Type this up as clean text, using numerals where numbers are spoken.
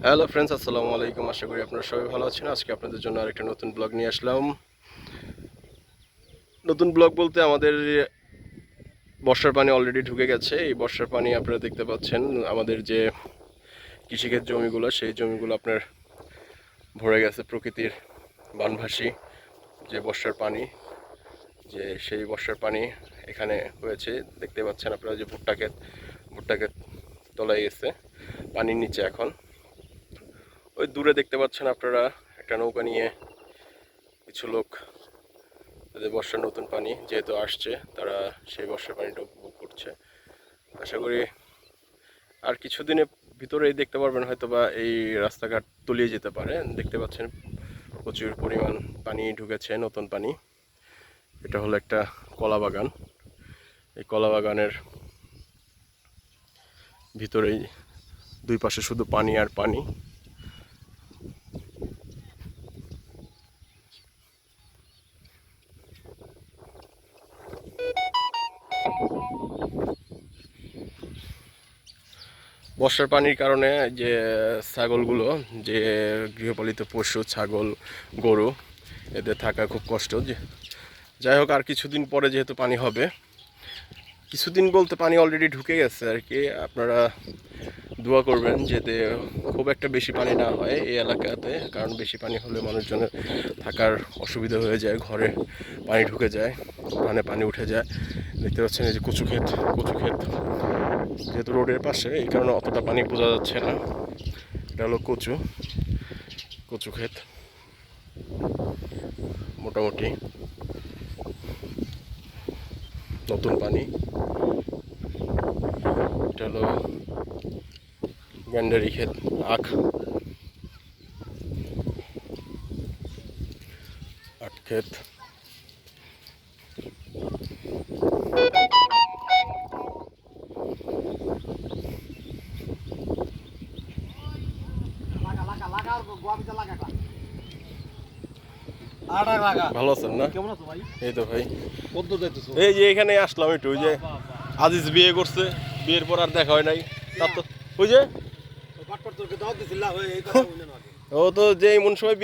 Hello friends, আসসালামু আলাইকুম। আশা করি আপনারা সবাই ভালো আছেন। আজকে আপনাদের জন্য আরেকটা নতুন ব্লগ নিয়ে আসলাম। নতুন ব্লগ বলতে আমাদের বর্ষার পানি অলরেডি ঢুকে গেছে। এই বর্ষার পানি আপনারা দেখতে পাচ্ছেন, আমাদের যে কৃষিক্ষেত জমিগুলো, সেই জমিগুলো আপনার ভরে গেছে প্রকৃতির বানভাসী যে বর্ষার পানি, যে সেই বর্ষার পানি এখানে হয়েছে। দেখতে পাচ্ছেন আপনারা যে ভুট্টা ক্ষেত তলায় গেছে পানির নিচে। এখন ওই দূরে দেখতে পাচ্ছেন আপনারা একটা নৌকা নিয়ে কিছু লোক, তাদের বর্ষার নতুন পানি যেহেতু আসছে, তারা সেই বর্ষার পানিটা উপভোগ করছে। আশা করি আর কিছুদিনের ভিতরেই দেখতে পারবেন, হয়তো বা এই রাস্তাঘাট তলিয়ে যেতে পারে। দেখতে পাচ্ছেন প্রচুর পরিমাণ পানি ঢুকেছে, নতুন পানি। এটা হলো একটা কলা বাগান। এই কলা বাগানের ভিতরেই দুই পাশে শুধু পানি আর পানি। বর্ষার পানির কারণে যে ছাগলগুলো, যে গৃহপালিত পশু ছাগল গরু, এদের থাকা খুব কষ্ট। যাই হোক, আর কিছুদিন পরে যেহেতু পানি হবে, কিছুদিন বলতে পানি অলরেডি ঢুকে গেছে আর কি। আপনারা দোয়া করবেন যাতে খুব একটা বেশি পানি না হয় এই এলাকাতে, কারণ বেশি পানি হলে মানুষজনের থাকার অসুবিধা হয়ে যায়, ঘরে পানি ঢুকে যায়, ওখানে পানি উঠে যায়। দেখতে পাচ্ছেন এই যে কচু ক্ষেত যেহেতু রোডের পাশে, এই কারণে অতটা পানি বোঝা যাচ্ছে না। এটা হলো কচু ক্ষেত। মোটামুটি নতুন পানি। এটা হলো গ্যান্ডারি ক্ষেত, আখ ক্ষেত। ভালো আছেন না? কেমন আছো ভাই? এই তো ভাই, কত যাইতেছো? এই যে এখানে আসলাম একটু। ওই যে আজিজ বিয়ে করছে, বিয়ের পর আর দেখা হয় নাই। তার তো ওই যে বাটপার তোকে দাওয়াত দিছিলা, এই কথা বলে না। ও তো যে এমন সময়